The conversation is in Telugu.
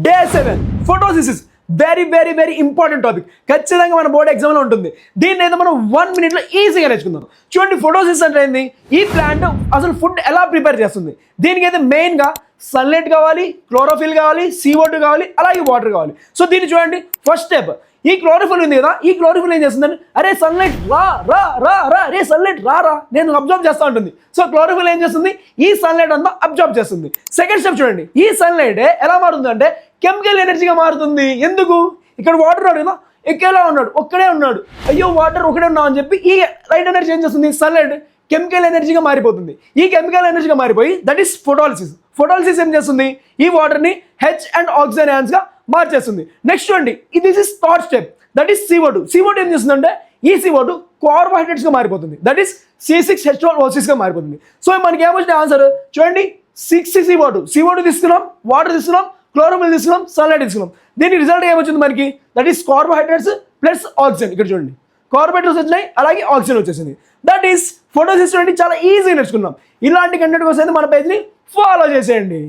Day 7 photosynthesis very very very important topic. ఖచ్చితంగా మన బోర్డ్ ఎగ్జామ్లో ఉంటుంది. దీన్ని అయితే మనం 1 minute ఈజీగా నేర్చుకుందాం. చూడండి, ఫోటోసిస్ అంటే ఏంది? ఈ ప్లాంట్ అసలు ఫుడ్ ఎలా ప్రిపేర్ చేస్తుంది? దీనికైతే మెయిన్గా సన్లైట్ కావాలి, క్లోరోఫిల్ కావాలి, CO2 కావాలి, అలాగే వాటర్ కావాలి. సో దీన్ని చూడండి, ఫస్ట్ స్టెప్ ఈ క్లోరోఫిల్ ఉంది కదా, ఈ క్లోరోఫిల్ ఏం చేస్తుందండి? అరే సన్లైట్ రా రా రా రా అరే సన్లైట్ రా రా నేను అబ్జర్వ్ చేస్తూ ఉంటుంది. సో క్లోరోఫిల్ ఏం చేస్తుంది? ఈ సన్లైట్ అంతా అబ్జర్వ్ చేస్తుంది. సెకండ్ స్టెప్ చూడండి, ఈ సన్లైట్ ఎలా మారుతుంది అంటే కెమికల్ ఎనర్జీగా మారుతుంది. ఎందుకు? ఇక్కడ వాటర్ ఉన్నాడు కదా, ఎక్కేలా ఉన్నాడు, ఒక్కడే ఉన్నాడు, అయ్యో వాటర్ ఒకడే ఉన్నావు అని చెప్పి ఈ లైట్ ఎనర్జీ ఏం చేస్తుంది? సన్లైట్ కెమికల్ ఎనర్జీగా మారిపోతుంది. ఈ కెమికల్ ఎనర్జీగా మారిపోయి దట్ ఈస్ ఫోటోలిసిస్. ఫోటోలిసిస్ ఏం చేస్తుంది? ఈ వాటర్ని H and oxygen ionsగా మార్చేస్తుంది. నెక్స్ట్ చూడండి, this is third step, that is CO2. CO2 ఏం చేస్తుందంటే ఈ CO2 కార్బోహైడ్రేట్స్గా మారిపోతుంది. దట్ ఈస్ C6H12O6గా మారిపోతుంది. సో మనకి ఏమొచ్చిన ఆన్సర్ చూడండి, 6CO2. CO2 తీసుకున్నాం, వాటర్ తీసుకున్నాం, క్లోరోఫిల్ తీసుకున్నాం, సన్లైట్ తీసుకున్నాం. దీని రిజల్ట్ ఏమొచ్చింది మనకి? That is carbohydrates plus oxygen. ఇక్కడ చూడండి, కార్బోహైడ్రేట్స్ వచ్చినాయి, అలాగే ఆక్సిజన్ వచ్చేసింది. That is photosynthesis. చాలా ఈజీగా నేర్చుకున్నాం. ఇలాంటి కంటెంట్ కోసం అయితే మన పేజ్ని ఫాలో చేసేయండి.